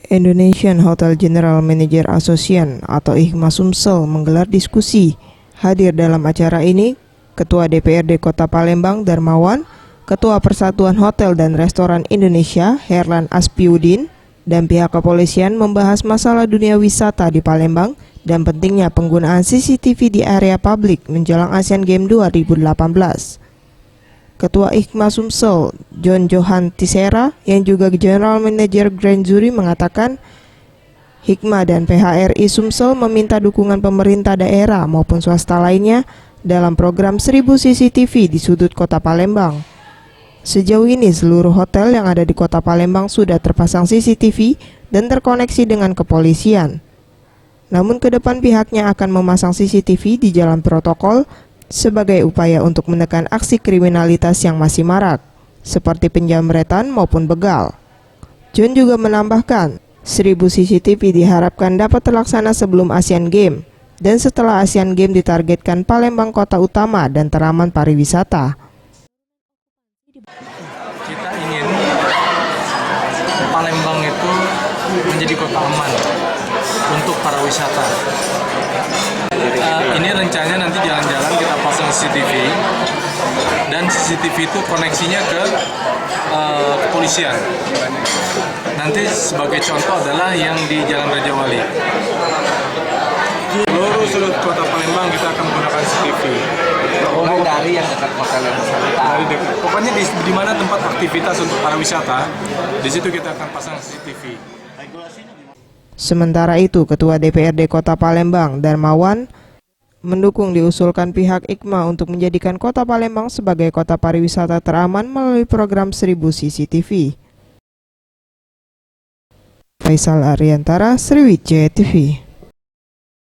Indonesian Hotel General Manager Association atau IHMA Sumsel menggelar diskusi. Hadir dalam acara ini Ketua DPRD Kota Palembang Darmawan, Ketua Persatuan Hotel dan Restoran Indonesia Herlan Aspiudin, dan pihak kepolisian membahas masalah dunia wisata di Palembang dan pentingnya penggunaan CCTV di area publik menjelang Asian Games 2018. Ketua IHMA Sumsel, John Johan Tisera, yang juga General Manager Grand Jury mengatakan, IHMA dan PHRI Sumsel meminta dukungan pemerintah daerah maupun swasta lainnya dalam program 1000 CCTV di sudut kota Palembang. Sejauh ini seluruh hotel yang ada di kota Palembang sudah terpasang CCTV dan terkoneksi dengan kepolisian. Namun ke depan pihaknya akan memasang CCTV di jalan protokol sebagai upaya untuk menekan aksi kriminalitas yang masih marak, seperti penjamretan maupun begal. John juga menambahkan, 1000 CCTV diharapkan dapat terlaksana sebelum Asian Games, dan setelah Asian Games ditargetkan Palembang kota utama dan teraman pariwisata. Kita ingin Palembang itu menjadi kota aman untuk para wisata. Ini rencananya nanti jalan-jalan kita pasang CCTV, dan CCTV itu koneksinya ke kepolisian. Nanti sebagai contoh adalah yang di Jalan Raja Wali. Seluruh sudut kota Palembang kita akan menggunakan CCTV. Mulai dari yang dekat hotel yang Dari dekat. Pokoknya di mana tempat aktivitas untuk para wisata, di situ kita akan pasang CCTV. Sementara itu, Ketua DPRD Kota Palembang Darmawan mendukung diusulkan pihak IHMA untuk menjadikan Kota Palembang sebagai kota pariwisata teraman melalui program 1000 CCTV. Faisal Ariantara, Sriwijaya TV.